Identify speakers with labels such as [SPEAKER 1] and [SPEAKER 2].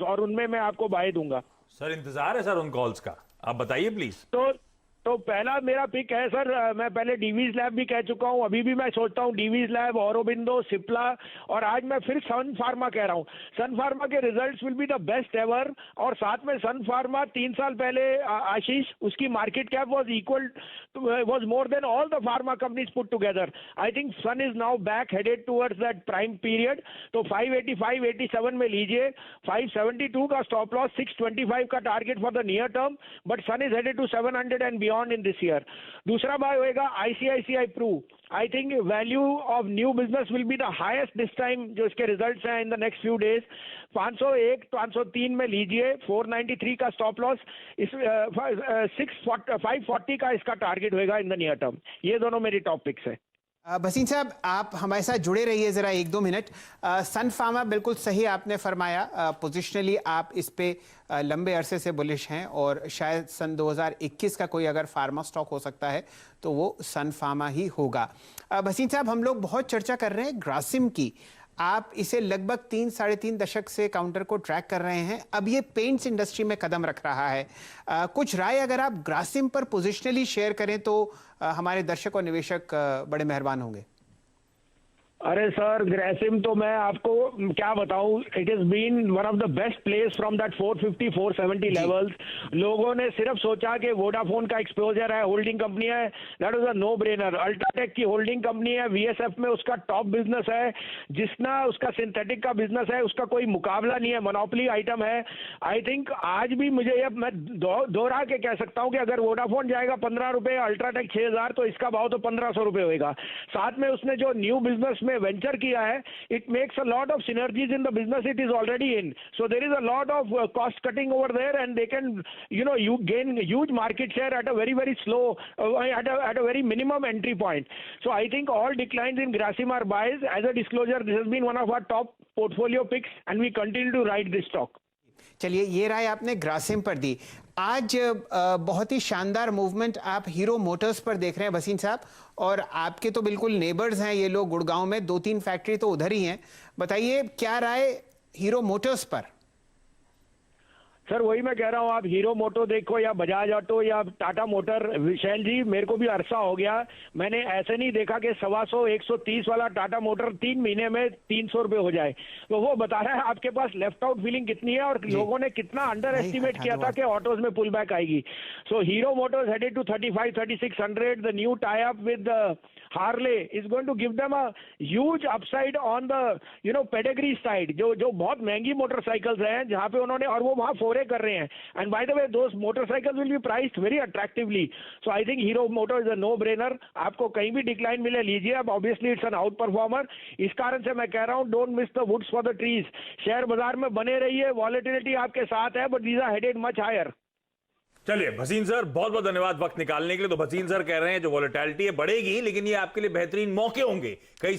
[SPEAKER 1] और उनमें मैं आपको बाय दूंगा।
[SPEAKER 2] सर इंतजार है सर उन कॉल्स का, आप बताइए प्लीज।
[SPEAKER 1] तो पहला मेरा पिक है सर, मैं पहले डीवीज लैब भी कह चुका हूं, अभी भी मैं सोचता हूं डीवीज लैब, औरोबिंदो, सिप्ला, और आज मैं फिर सन फार्मा कह रहा हूं। सन फार्मा के results will be the best ever. और साथ में सन फार्मा 3 साल पहले आशीष, उसकी market cap was more than all the pharma companies put together. I think Sun is now back headed towards that prime period. तो 585 87 में लीजिए, 572 का स्टॉप लॉस, 625 का target for the near term, but Sun is headed to 700 and beyond in this year. दूसरा buy होएगा ICICI Pru. I think value of new business will be the highest this time, जो इसके results हैं in the next few days. 501 503 में लीजिए, 493 का stop loss, इस 540 का इसका टारगेट होएगा इन द नियर टर्म। ये दोनों मेरी टॉप पिक्स है।
[SPEAKER 3] भसीन साहब, आप हमारे साथ जुड़े रहिए ज़रा 1-2 मिनट। सन फार्मा बिल्कुल सही आपने फरमाया, पोजिशनली आप इस पे लंबे अरसे से बुलिश हैं और शायद सन 2021 का कोई अगर फार्मा स्टॉक हो सकता है तो वो सन फार्मा ही होगा। भसीन साहब, हम लोग बहुत चर्चा कर रहे हैं ग्रासिम की। आप इसे लगभग 3-3.5 दशक से काउंटर को ट्रैक कर रहे हैं, अब ये पेंट्स इंडस्ट्री में कदम रख रहा है। कुछ राय अगर आप ग्रासिम पर पोजिशनली शेयर करें तो हमारे दर्शक और निवेशक बड़े मेहरबान होंगे।
[SPEAKER 1] अरे सर, ग्रेसिम तो मैं आपको क्या बताऊं, it is been one of the best place from that 450 470 levels. लोगों ने सिर्फ सोचा कि वोडाफोन का एक्सपोजर है, होल्डिंग कंपनी है, that was a no brainer. UltraTech की होल्डिंग कंपनी है, वीएसएफ में उसका टॉप बिजनेस है, जितना उसका सिंथेटिक का बिजनेस है उसका कोई मुकाबला नहीं है, मोनोपोली आइटम है। आई थिंक आज भी मुझे ये मैं दोहरा के कह सकता हूं कि अगर वोडाफोन जाएगा 15 रुपए, अल्ट्राटेक 6000, तो इसका भाव तो 1500 रुपए होगा। साथ में उसने जो न्यू बिजनेस में वेंचर किया है, it makes a lot of synergies in the business it is already in, so there is a lot of cost cutting over there and they can you gain huge market share at a very slow at a very minimum entry point. So I think all declines in Grasim are buys. As a disclosure, this has been one of our top portfolio picks and we continue to ride this stock.
[SPEAKER 3] चलिए, ये राय आपने ग्रासिम पर दी। आज बहुत ही शानदार movement आप hero Motors पर देख रहे हैं भसीन साहब, और आपके तो बिल्कुल नेबर्स हैं ये लोग, गुड़गांव में 2-3 फैक्ट्री तो उधर ही हैं। बताइए क्या राय हीरो मोटर्स पर?
[SPEAKER 1] सर वही मैं कह रहा हूँ, आप हीरो मोटो देखो या बजाज ऑटो या टाटा मोटर, विशैल जी मेरे को भी अरसा हो गया, मैंने ऐसे नहीं देखा कि 125 130 वाला टाटा मोटर 3 महीने में 300 रुपए हो जाए। तो वो बता रहा है आपके पास लेफ्ट आउट फीलिंग कितनी है और लोगों ने कितना अंडर एस्टिमेट किया था कि ऑटोज में पुल बैक आएगी। So Hero motors headed to 35-3600। The new tie up with Harley is going to give them a huge upside on the pedigree side, जो बहुत महंगी मोटरसाइकिल्स हैं जहां पे उन्होंने, और वो वहां कर रहे हैं। And by the way those motorcycles will be priced very attractively. So I think Hero Motor is a no brainer. आपको कहीं भी डिक्लाइन मिले लीजिए, अब obviously it's an outperformer. इस कारण से मैं कह रहा हूं, don't miss the woods for the trees. Share बाजार में बने रहिए, वॉलेटिलिटी आपके साथ है, but these are headed much higher.
[SPEAKER 2] चलिए भसीन सर, बहुत बहुत धन्यवाद वक्त निकालने के लिए। तो भसीन सर कह रहे हैं जो वॉलेटिलिटी है बढ़ेगी, लेकिन ये आपके लिए बेहतरीन मौके होंगे कई